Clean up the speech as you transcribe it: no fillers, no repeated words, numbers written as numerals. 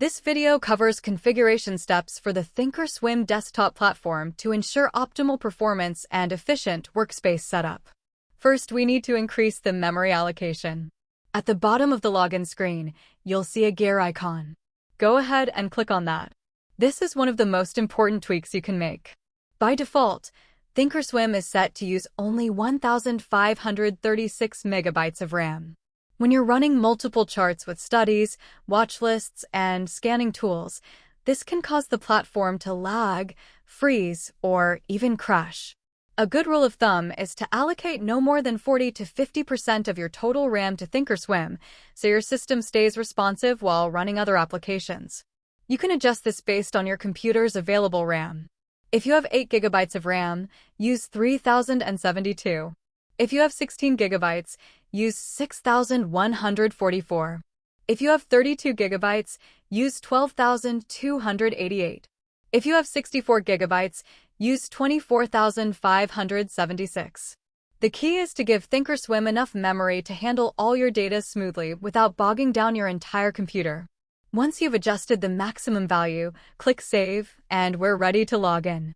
This video covers configuration steps for the thinkorswim desktop platform to ensure optimal performance and efficient workspace setup. First, we need to increase the memory allocation. At the bottom of the login screen, you'll see a gear icon. Go ahead and click on that. This is one of the most important tweaks you can make. By default, thinkorswim is set to use only 1,536 megabytes of RAM. When you're running multiple charts with studies, watch lists, and scanning tools, this can cause the platform to lag, freeze, or even crash. A good rule of thumb is to allocate no more than 40 to 50% of your total RAM to thinkorswim, so your system stays responsive while running other applications. You can adjust this based on your computer's available RAM. If you have 8 gigabytes of RAM, use 3072. If you have 16 gigabytes, use 6144. If you have 32 gigabytes, use 12,288. If you have 64 gigabytes, use 24,576. The key is to give thinkorswim enough memory to handle all your data smoothly without bogging down your entire computer. Once you've adjusted the maximum value, click Save, and we're ready to log in.